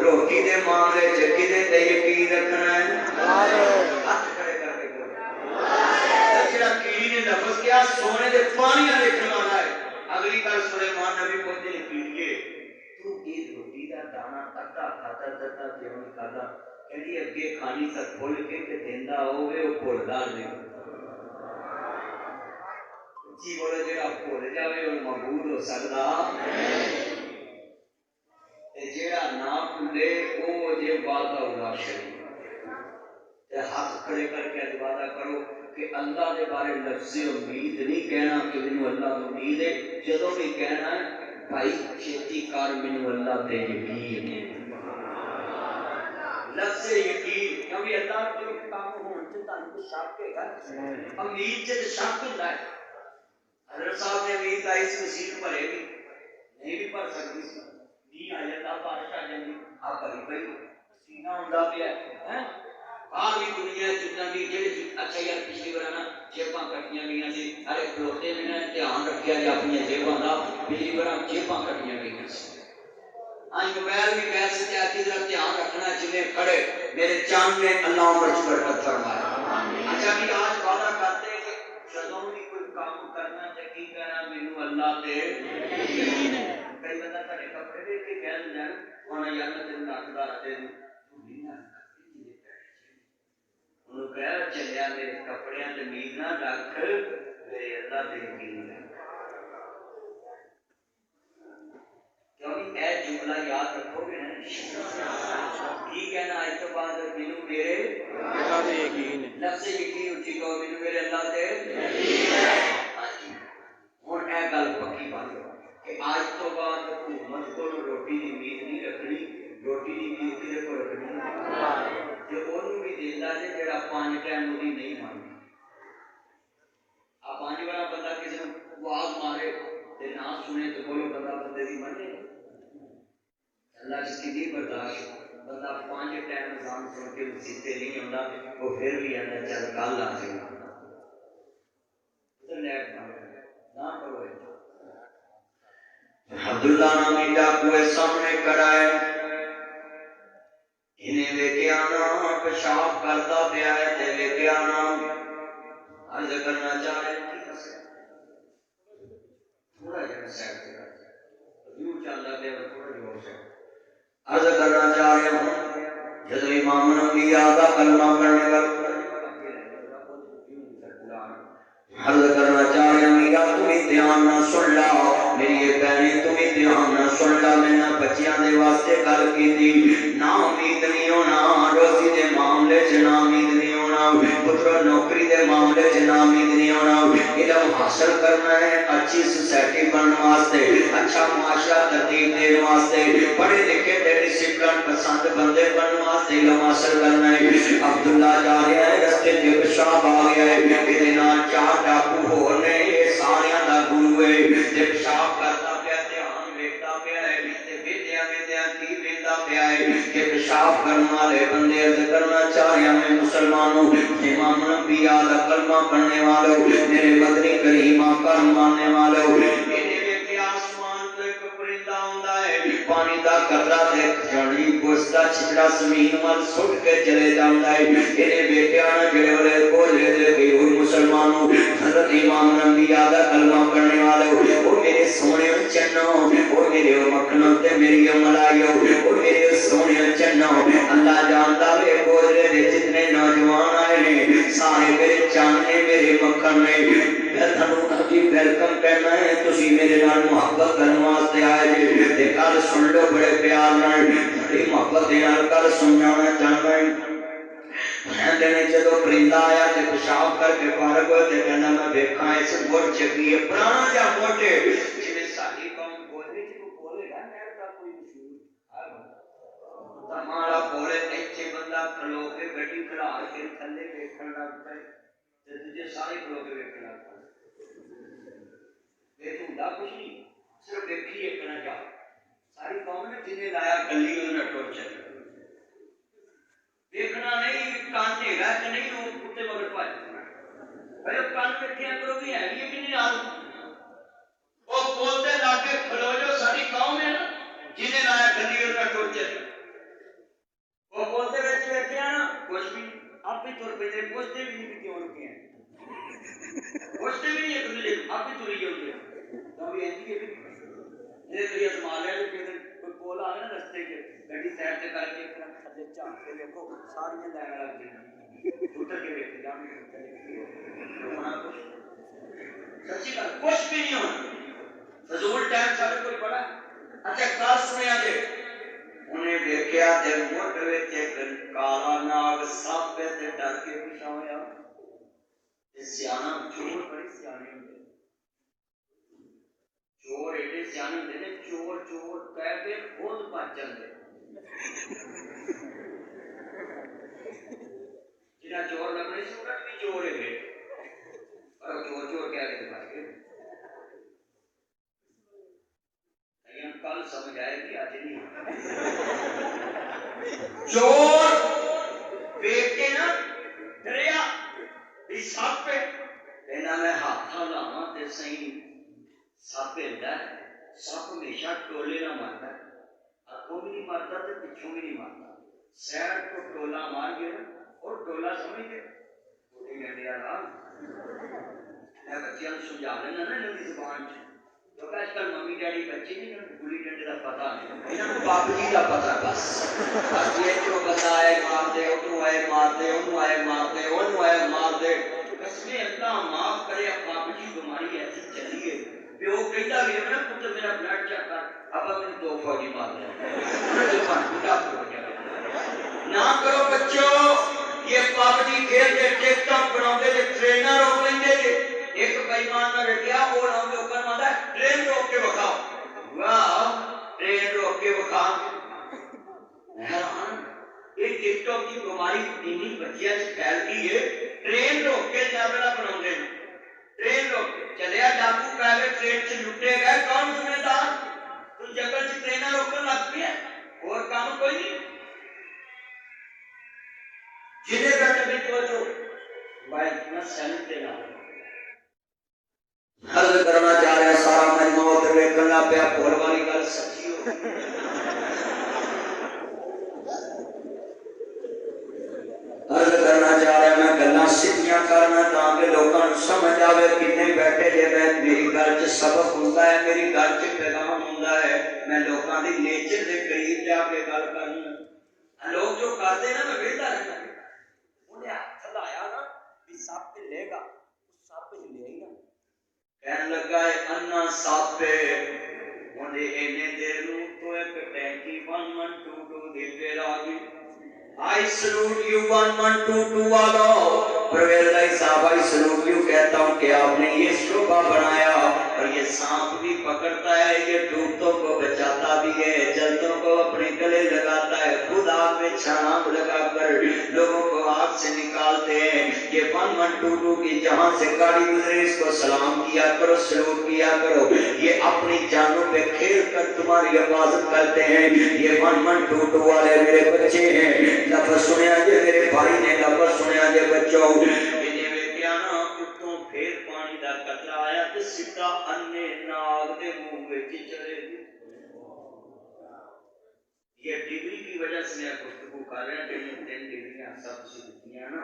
روٹی دے معاملے چکی دے تے یقین رکھنا ہے. ہاتھ کھڑے کر کے کرو. جڑا کیڑی نے لفظ کیا سونے دے پانی والے کھلانا ہے. اگلی گل سلیمان نبی پوچھتے نے کیڑیے تو یہ روٹی دا دانا ادھا کھادا ادھا کیوں نہیں کھادا. کہندی اگے کھانی سا کھول کے تے دیندا ہوے او بھولدا نہیں. جی بولے جڑا بھول جاوے او مقبول ہو سکدا تے جڑا نہ بھولے او جے وعدہ اڑا چھڑے. تے ہاتھ کھڑے کر کے وعدہ کرو کہ اللہ کے بارے لفظ امید نہیں کہنا کہ مینوں اللہ تو امید ہے، جدوں بھی کہنا ہے بھائی چھیتی کر مینوں اللہ تے یقین ہے، لفظ یقین، کیونکہ اللہ کے کام ہون تے تانوں شک ہے گا، امید تے شک ہوندا ہے۔ حضرت صاحب نے امید لائی اس مسیح بھرے گی نہیں بھی بھر سکتی سی، نہیں آ جاتا بارش آ جاتی آپ بھری بھائی سینہ ہوندا پیا ہے، باہر بھی دنیا جتنا بھی جڑے اچھا یار پچھلی بار نا جیباں کٹیاں گئیاں سی، ارے کھلوتے بھی نے دھیان رکھیا جی اپنی جیباں دا، پچھلی بار جیباں کٹیاں گئیاں سی، آج موبائل بھی کہہ سکتے ہیں کہ ذرا دھیان رکھنا جنہیں کھڑے میرے چاند نے اللہ عمر کی برکت فرمایا۔ اچھا بھی آج وعدہ کرتے ہیں کہ جدوں بھی کوئی کام کرنا تے کی کہنا مینوں اللہ تے یقین ہے۔ کئی بندہ تھوڑے کپڑے دیکھ کے کہہ دیندا ہے ہونا یار میں تینوں لاکھ دا دے دوں، انہوں کہا چلیا میرے کپڑیاں تے امید نہ رکھ میرے اللہ تے یقین ہے، کیونکہ اے جملہ یاد رکھو گے نا کی کہنا آج تو بعد مینوں میرے اللہ تے یقین ہے، لفظ یقین اچھی کہو مینوں میرے اللہ تے یقین ہے۔ ہاں جی ہن اے گل پکی بن کہ آج تو بعد حکومت کو روٹی دی امید نہیں رکھنی، روٹی دی امید کدے کو رکھنی تے اونوں بھی دیندا جے جڑا 5 ٹائم دی نہیں ماندا۔ آپ 5 والا بندہ کسی نوں آواز مارے تے نہ سنے تے بولو بندہ بندے دی منے اللہ اس کی نہیں برداشت، بندہ 5 ٹائم نظام سن کے سیدھے نہیں ہوندا وہ پھر بھی آندا چل کل آ جائے ادھر لیٹ نہ کرو۔ عبداللہ نامی ڈاکو سامنے کھڑا ہے، انہیں ویکھیا نا پیشاب کرتا پیا ہے تے ویکھیا نا عرض کرنا چاہ رہے تھوڑا جہاں سیٹ سے یوں چلتا پیا تھوڑا جہاں سے عرض کرنا چاہ رہے ہوں جب امام الانبیاء کا کلمہ پڑھنے کا عرض کرنا چاہ رہے ہیں میرا تمہیں دھیان نہ سن لا میری یہ بہنیں تمہیں دھیان نہ سن لا میں نہ بچیاں دے واسطے گل کی تھی نا امید نہیں ہونا روزی دے معاملے چ نا امید نہیں ہونا پتر نوکری دے معاملے چ نا امید نہیں ہونا علم حاصل کرنا ہے اچھی سوسائٹی بننے واسطے اچھا معاشرہ ترتیب دینے واسطے پڑھے لکھے تے ڈسپلن پسند بندے بننے واسطے علم حاصل کرنا ہے۔ عبداللہ جا رہا ہے رستے تے پیشاب آ گیا ہے یہ نال 4 ڈاکو ہور نے یہ سارے دا گرو ہے تے پیشاب کرتا پیا دھیان ویکھدا پیا ہے تے ویدیا ویدیا کی ویندا پیا ہے کہ پیشاب کرنے والے بندے عرض کرنا چاہ رہا میں مسلمانوں امام الانبیاء دا کلمہ پڑھنے والوں میرے مدنی کریم آقا ماننے والوں پانی دا قطرہ تے جڑی گوشتا چھڑا زمین وال سٹ کے چلے جاندا ہے اینے بیٹیاں نہ جڑے والے بولے دے گئی اور مسلمانوں حضرت امام الانبیاء دا کلمہ پڑھنے والے او میرے سونے چنو او میرے مکھنوں تے میری ملائیو او میرے سونے چنو اللہ جاندا ہے بولے دے جتنے نوجوان آئے نے سارے میرے چانے میرے مکھن نے میں تھانوں ابھی ویلکم کہنا ہے تسی میرے نال محبت کرنے واسطے آئے جے تے گل سن لو بڑے پیار نال بڑی محبت دے نال گل سمجھانا چاہتا ہے کہنے جدو پرندہ آیا تے پیشاب کر کے فارغ ہوئے تے کہنا میں دیکھاں اس گڑ چکی ہے پرانا جا موٹے جویں ساڈی قوم بولے تے کوئی بولے گا نہر دا کوئی مشہور تمہارا بولے ایتھے بندہ کھلو کے گڈی کھڑا کے تھلے ویکھن لگ پئے تے تجھے سارے کھلو کے ویکھن لگ پئے دیکھ ہوندا کچھ نہیں صرف دیکھی ایک نہ جا ساری قوم نے جنہیں لایا گلی انہوں نے ٹور چلے دیکھنا نہیں کان ٹھیلا کہ نہیں وہ کتے مگر پائے بھائی کان کٹھیاں کرو گی ہے یہ بھی نہیں آل وہ بولتے لاکے کھلو جو ساری قوم ہے نا جنہیں لایا گلی انہوں نے ٹور چلے وہ بولتے بیٹھے بیٹھے ہیں نا کچھ بھی آپ بھی طور پہ دے پوچھتے بھی نہیں کیوں رکے ہیں پوچھتے بھی نہیں ہے تجھے آپ بھی توری ہوتے ہیں تو بھی ایسی ہے یہ تو یہ سمال ہے کہ کوئی پول آ نا رستے کے گاڑی سائڈ سے کر کے تھلے جھانک کے دیکھو ساری لائن لگ گئی اتر کے دیکھ جان ہونا کچھ سچی بات کچھ بھی نہیں ہونا فضول ٹائم سارے کوئی بڑا اچھا کل سنیا جے انہیں دیکھیا تے موٹ وچ ایک کالا ناگ سانپ تے ڈر کے پیچھے ہویا سیاح چور بڑے سیانے ہوتے چور ایڈے سیانے ہوتے ہیں چور چور کہہ کے خود بچ جاتے جنہیں چور لگنے سے انہیں بھی چور ہے اور چور چور کہہ کے بچ گئے کل سمجھ آئے گی آج نہیں چور دیکھ کے نا ڈریا سپ پہ کہنا میں ہاتھ لاواں تے صحیح سپ ہلدا ہے سپ ہمیشہ ٹولے نہ مارتا ہے اگوں بھی نہیں مارتا تے پچھوں بھی نہیں مارتا سیڈ کو ٹولا مار گیا اور ٹولا سمجھ گئے گلی ڈنڈے والا میں بچیاں نوں سمجھا لینا نا انہاں دی زبان چ کیونکہ آج کل ممی ڈیڈی بچے نہیں گلی ڈنڈے کا پتا نہیں انہاں نوں باپ جی کا پتا بس یہ جو بندہ آئے مار دے انہوں آئے مار دے انہوں آئے مار دے انہوں آئے مار دے قسمیں اللہ معاف کرے باپ جی بیماری ایسی چلی ہے پیو کہتا بھی ہے نا پتر میرا بلڈ چیک کر ابا میری 2 فوجی مار دیا نہ کرو بچوں یہ پابندی کھیل کے ٹک ٹاک بناؤ گے ٹرینر روک لیں گے ایک بےمان میں رکھیا وہ نام کے اوپر ماتا ہے ٹرین روک کے بکھاؤ واہ ٹرین روک کے بکھاؤ حیران یہ ٹک ٹاک کی بیماری دینی بچیاں سے پھیل گئی ہے ٹرین روک کے جابڑا بناؤ گے ٹرین روک کے چلیا ڈاکو پرائیویٹ ٹرین سے لٹے گئے کون ذمہ دار تو جنگل سے ٹرینیں روکنے لگ پی ہے اور کام کوئی نہیں جنہیں کا کبھی توجہ بھائی اتنا سینٹ دینا حل کرنا چاہ رہے ہیں سارا مجموعہ ادھر ویکھنا پیا بھول والی گل سچی ہو حل کرنا چاہ رہے ہیں میں گلاں سیدھیاں کرنا تاکہ لوگوں کو سمجھ آوے کتنے بیٹھے جے میں میری گل چ سبق ہوندا ہے میری گل چ پیغام ہوندا ہے میں لوگوں دی نیچر دے قریب جا کے گل کرنا لوگ جو کرتے ہیں نا میں ویکھدا رہنا انہیں ہاتھ لایا نا بھی سپ لے گا سپ لے ہی نا کہنے لگا ہے انا ساپے انہیں اینے دیر نو تو ایک ٹینکی 1122 دی پھر آ گئی I salute you 1122 والو پرویز بھائی صاحب I salute you کہتا ہوں کہ آپ نے یہ شعبہ بنایا اور یہ سانپ بھی پکڑتا ہے یہ ڈوبتوں کو بچاتا بھی ہے جلدوں کو اپنے گلے لگاتا ہے خود آگ میں چھانپ لگا کر لوگوں کو آگ سے نکالتے ہیں یہ 1122 کی جہاں سے گاڑی گزرے اس کو سلام کیا کرو سلوٹ کیا کرو یہ اپنی جانوں پہ کھیل کر تمہاری حفاظت کرتے ہیں یہ 1122 والے میرے بچے ہیں لفظ سنیا جے میرے بھائی نے لفظ سنیا جے بچوں انہیں ویکھیا نا اتوں پھر پانی دا قطرہ آیا تے سیدھا انے ناگ دے منہ وچ چلے گئے یہ ڈگری کی وجہ سے میں گفتگو کر رہا ہوں کہ 3 ڈگریاں سب سے دتیاں نا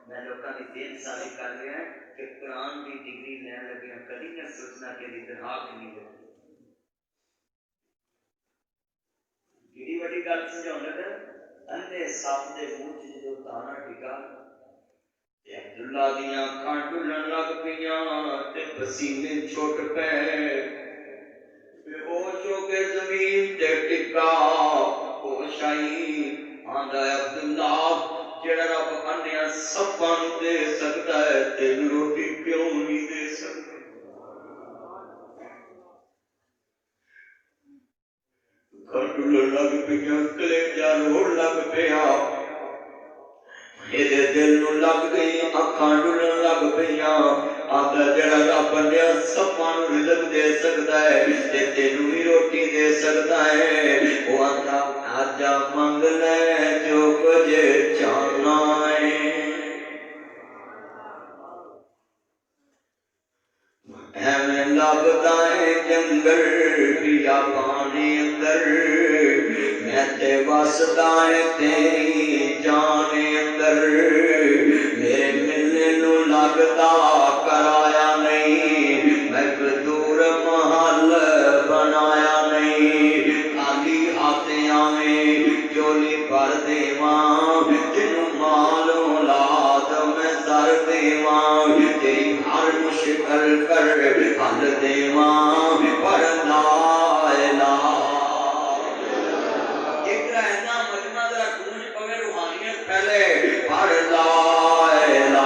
میں لوگوں کی دین ساری کر رہا ہے کہ قرآن کی ڈگری لین لگے کبھی نہ سوچنا کہ اتحاد نہیں لگی بڑی بڑی گل سمجھاؤں لگا اندھے سپ دے منہ چ جو دانا ڈگا تے عبداللہ دیاں اکھاں ڈلن لگ پیاں تے پسینے چھٹ پے بے ہوش ہو کے زمین تے ٹکا ہوش آئی آندا ہے عبداللہ جڑا رب انیاں سپاں نوں دے سکدا ہے تینوں روٹی کیوں نہیں دے سکدا کھڑ لگ پیا کلیجا روڑ لگ پیا میرے دل نو لگ گئی اکھاں ڈلن لگ پیاں آندا جڑا رب نے سپاں نوں رزق دے سکدا ہے تے تینوں بھی روٹی دے سکدا ہے او آندا آجا منگ لے جو کچھ چاہنا ہے میں لبدا ہے جنگل پیا پانی اندر میں تے وسدا ہے تیری جان اندر میرے ملنے نو لگدا کرایا نہیں میں دور محل بنایا نہیں خالی ہاتھ آویں جولی بھر دیواں جنوں مال اولاد میں زر دیواں تیری ہر مشکل کر حل دیواں پر لا الہ اقرا اینا مجمع ذرا گونج پوے روحانیت پہلے پر لا الہ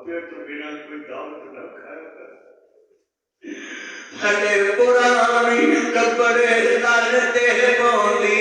ماپے تو بنا کوئی دعوت نہ کھایا کر ہنے پرانی کپڑے تن تے پوندی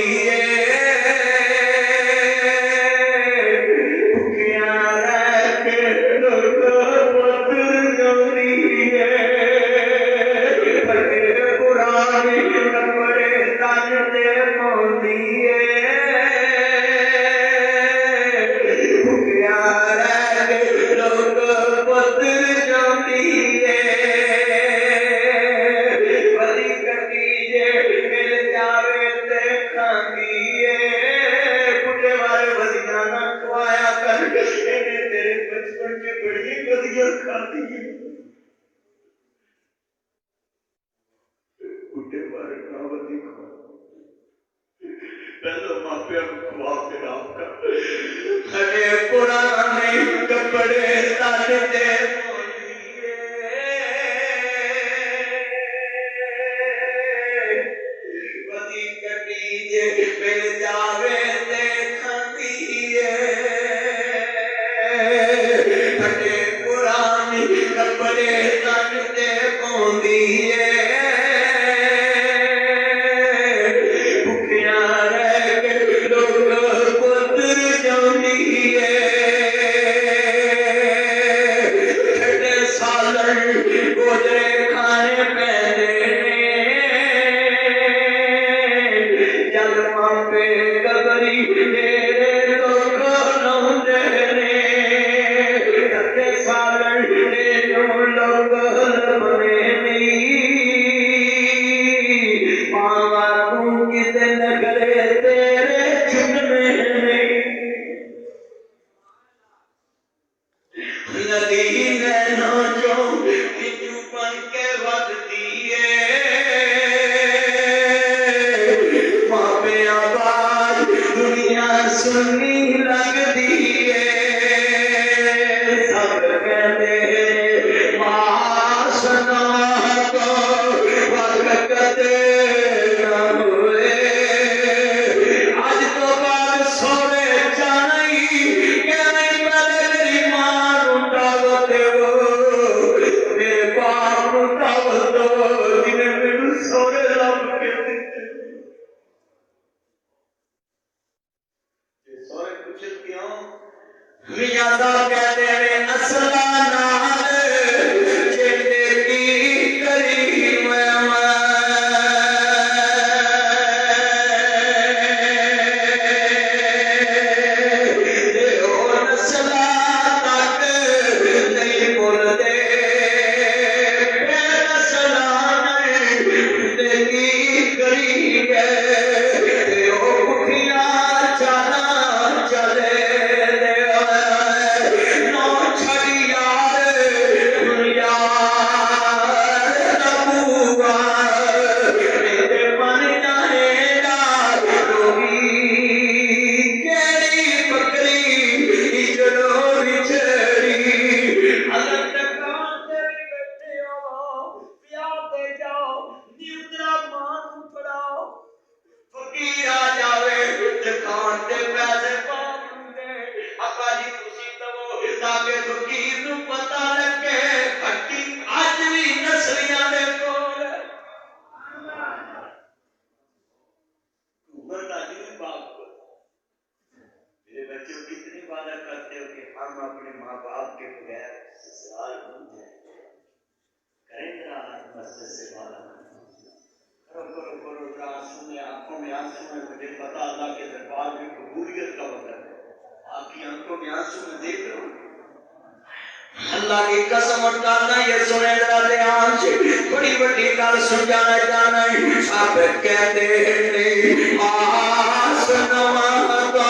اللہ کی قسم اٹھانا یہ سنے ذرا دھیان سے بڑی بڑی گل سمجھانا چاہنا ہے سب کہتے ہیں آسنواں تو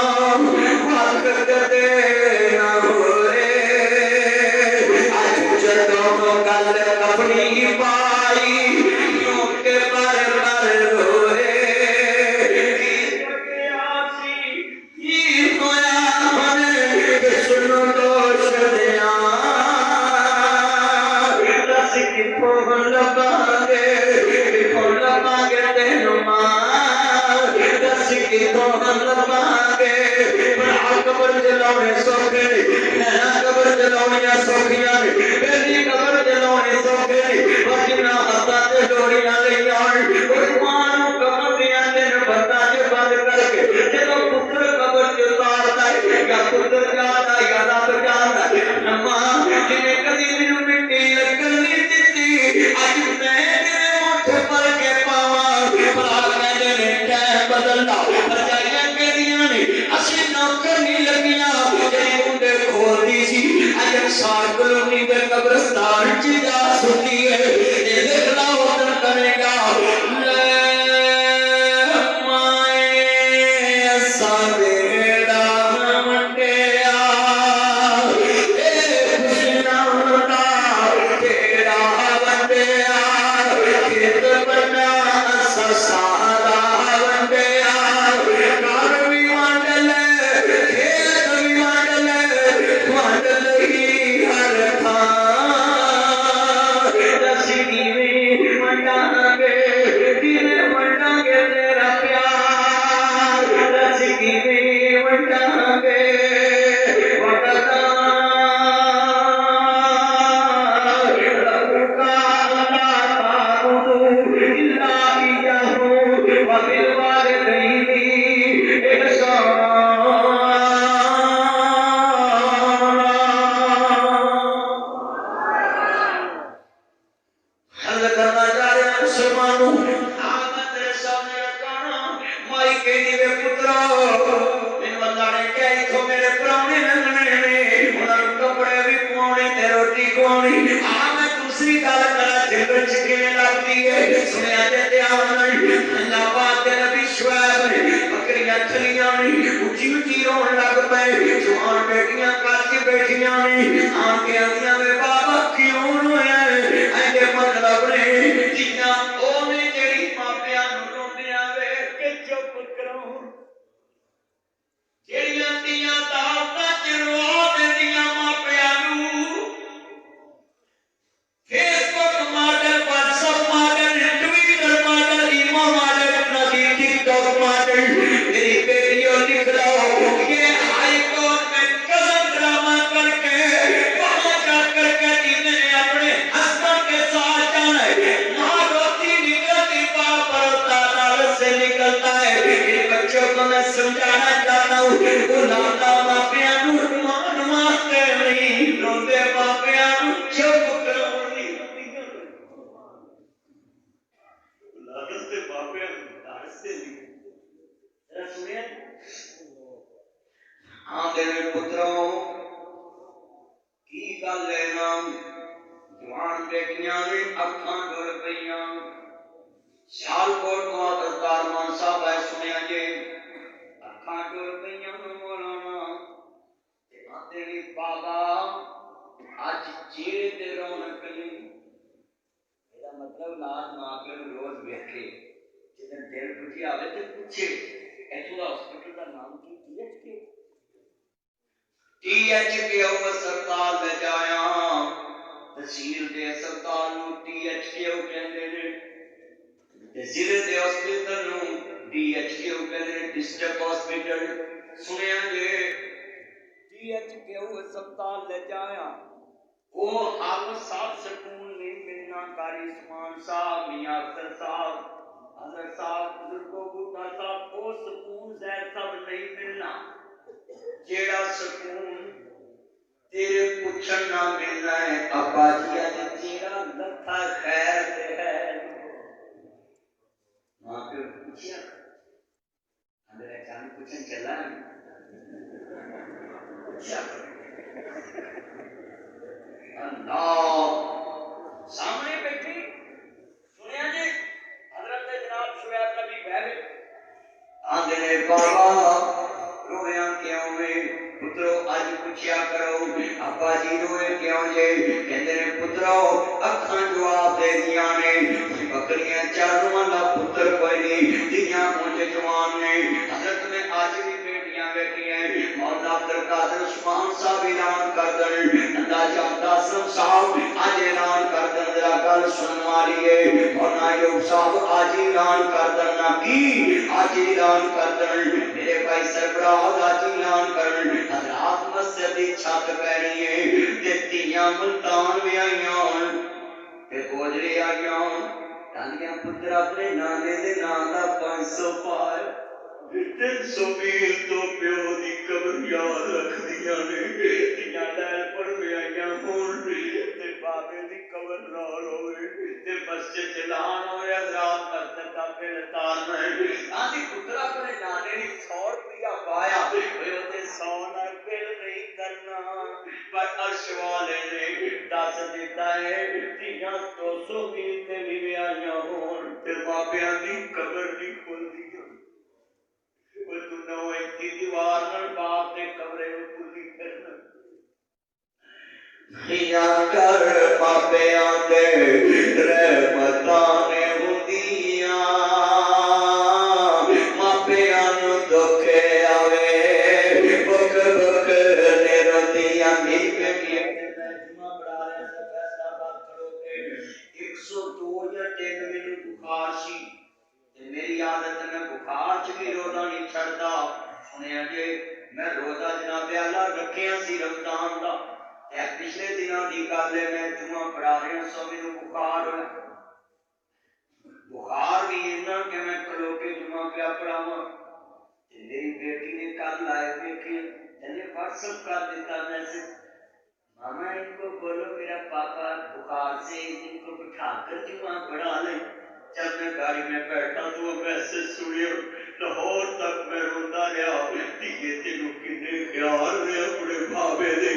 وقت دینا ہوئے اج جدوں گل اپنی پائی کیوں کہ بر بر ہوئے کی سکیا سی کی ہویا من کہ سنو دوش دیاں قبر جلاؤنے سوکھے قبر جلاؤنے سوکھیاں انصار کلونی دے قبرستان چ جا سکی ہے اے دیکھنا ودن کرے گا عرش والے نے دس دیتا ہے دیا 200 میل تے بھی ویاہیاں ہون تے ماپیاں دی قبر نہیں کھلدی وہ تو نو ایتی دیوار نال باپ دے کمرے میں کھلی پھرنا یا کر ماپیاں دے رحمتاں نے ہوندیاں ماپیاں نو دکھے آوے بک بک نے روندیاں مل کے کیا جمعہ پڑھا رہے ہیں سب فیصلہ بات کرو کہ 102 یا 3 منٹ بخار سی میری عادت میں بخار چ بھی روزہ نہیں چھڑتا سنیا جی میں روزہ جناب اللہ رکھیا سی رمضان دا اے پچھلے دنوں دی گل ہے میں جمعہ پڑھا رہا سو میرے بخار ہویا بخار بھی اتنا کہ میں کھلو کے جمعہ پہ پڑھاواں میری بیٹی نے کل لائے دیکھے نے واٹس ایپ کر دیتا میسج ماما ان کو بولو میرا پاپا بخار سے ان کو بٹھا کر جمعہ پڑھا لیں جب میں گاڑی میں بیٹھا تو وہ میسج سنیا لاہور تک میں روندا رہا یہ تینوں کنے خیال نے اپنے بھاوے دے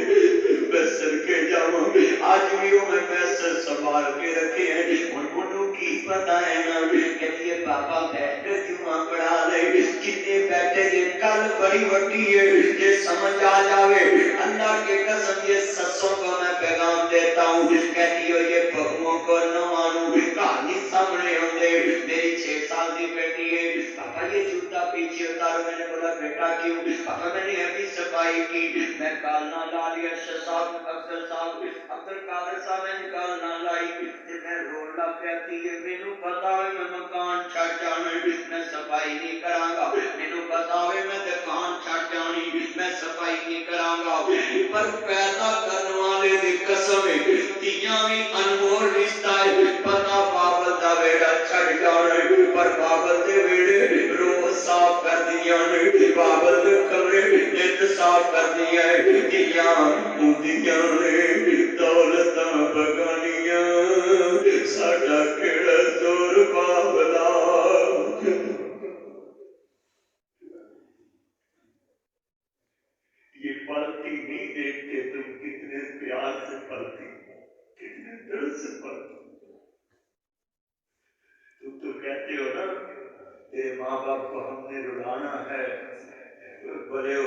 میں سڑکے جاواں آج بھی وہ میں میسج سنبھال کے رکھے ہیں انہوں کی پتہ ہے نا کہ یہ پاپا بیٹھ کر جمعہ پڑھا لے کتنے بیٹھے یہ کل بڑی وڈی ہے یہ سمجھ آ جاوے اللہ کے قسم یہ سسوں کو میں پیغام دیتا ہوں کہتی ہو یہ بہووں کو نہ مانو کہانی سامنے ہوندے میری 6 سال دی بیٹی ہے پاپا یہ جوتا پیچھے اتارو میں نے بولا بیٹا کیوں پاپا میں نے ابھی صفائی کی میں کالنا لا لیا صاحب افضل صاحب عبد القادر صاحب نے کالنا لائی تے میں رولا پیاتی ہے مینوں پتا ہے میں مکان چھڑ جانا میں صفائی نہیں کراں گا مینوں پتا ہے میں دکان چھڑ جانی میں صفائی نہیں کراں گا پر پیدا کرنے والے دی قسم ہے تیاں بھی انمول رشتہ ہے پتا بابل دا بیڑا چھڑ جانا پر بابل دے بیڑے روز صاف کر دیا نے بابل دے کمرے نیت صاف کر دیا ہے تیاں اندیاں نے دولتاں بگانیاں ساڈا کیڑا زور بابلا یہ پلتی نہیں دیکھتے تم کتنے پیار سے پلتی کتنے دل سے پلتی تم تو کہتے ہو نا تیرے ماں باپ کو ہم نے رلانا ہے بڑے